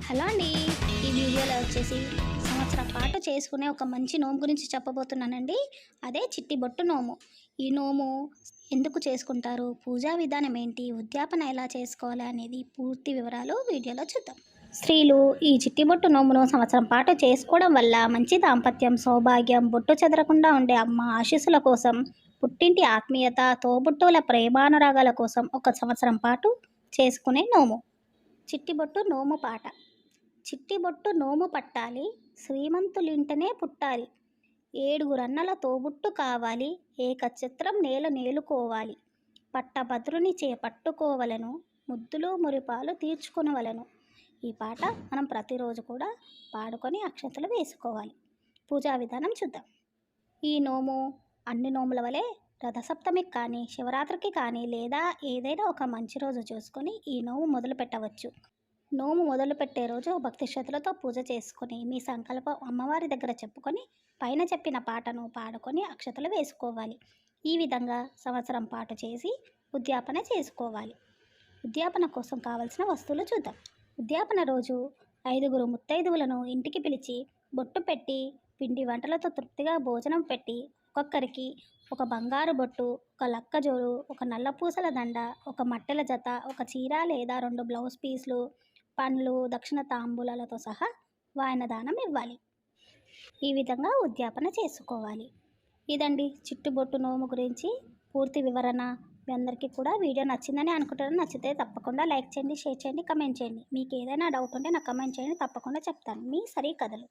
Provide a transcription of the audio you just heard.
Hello అండి. ఈ వీడియోలో వచ్చేసి సంవత్సరం పాటు చేసుకునే ఒక మంచి నోము గురించి చెప్పబోతున్నానండి. అదే చిట్టి బొట్టు నోము. ఈ నోము ఎందుకు చేసుకుంటారు, పూజా విధానం ఏంటి, ఉద్యాపన ఎలా చేసుకోవాలి అనేది పూర్తి వివరాలు వీడియోలో చూద్దాం. స్త్రీలు ఈ చిట్టి బొట్టు నోమును సంవత్సరం పాటు చేసుకోవడం వల్ల మంచి దాంపత్యం, సౌభాగ్యం, బొట్టు చెదరకుండా ఉండే అమ్మ ఆశీస్సుల కోసం, పుట్టింటి ఆత్మీయత, తోబుట్టువుల ప్రేమానురాగాల కోసం ఒక సంవత్సరం పాటు చేసుకునే నోము. చిట్టిబొట్టు నోము పాట. చిట్టిబొట్టు నోము పట్టాలి, శ్రీమంతులింటనే పుట్టాలి, ఏడుగురన్నల తోబుట్టు కావాలి, ఏకఛత్రం నేల నేలుకోవాలి, పట్టభద్రుని చేపట్టుకోవలను, ముద్దులు మురిపాలు తీర్చుకునవలను. ఈ పాట మనం ప్రతిరోజు కూడా పాడుకొని అక్షతలు వేసుకోవాలి. పూజా విధానం చూద్దాం. ఈ నోము అన్ని నోముల వలె రథసప్తమికి కానీ, శివరాత్రికి కానీ, లేదా ఏదైనా ఒక మంచి రోజు చూసుకొని ఈ నోము మొదలు పెట్టవచ్చు. నోము మొదలుపెట్టే రోజు భక్తి శ్రద్ధలతో పూజ చేసుకొని మీ సంకల్పం అమ్మవారి దగ్గర చెప్పుకొని పైన చెప్పిన పాటను పాడుకొని అక్షతలు వేసుకోవాలి. ఈ విధంగా సంవత్సరం పాటు చేసి ఉద్యాపన చేసుకోవాలి. ఉద్యాపన కోసం కావలసిన వస్తువులు చూద్దాం. ఉద్యాపన రోజు 5 ముత్తైదువులను ఇంటికి పిలిచి బొట్టు పెట్టి పిండి వంటలతో తృప్తిగా భోజనం పెట్టి ఒక్కొక్కరికి ఒక బంగారు బొట్టు, ఒక లక్కజోడు, ఒక నల్ల పూసల దండ, ఒక మట్టెల జత, ఒక చీర లేదా 2 బ్లౌజ్ పీస్లు, పండ్లు, దక్షిణ తాంబూలాలతో సహా వాయనదానం ఇవ్వాలి. ఈ విధంగా ఉద్యాపన చేసుకోవాలి. ఇదండి చిట్టుబొట్టు నోము గురించి పూర్తి వివరణ. మీ అందరికీ కూడా వీడియో నచ్చిందని అనుకుంటున్నాను. నచ్చితే తప్పకుండా లైక్ చేయండి, షేర్ చేయండి, కమెంట్ చేయండి. మీకు ఏదైనా డౌట్ ఉంటే నాకు కమెంట్ చేయండి, తప్పకుండా చెప్తాను. మీ సరి కథలు.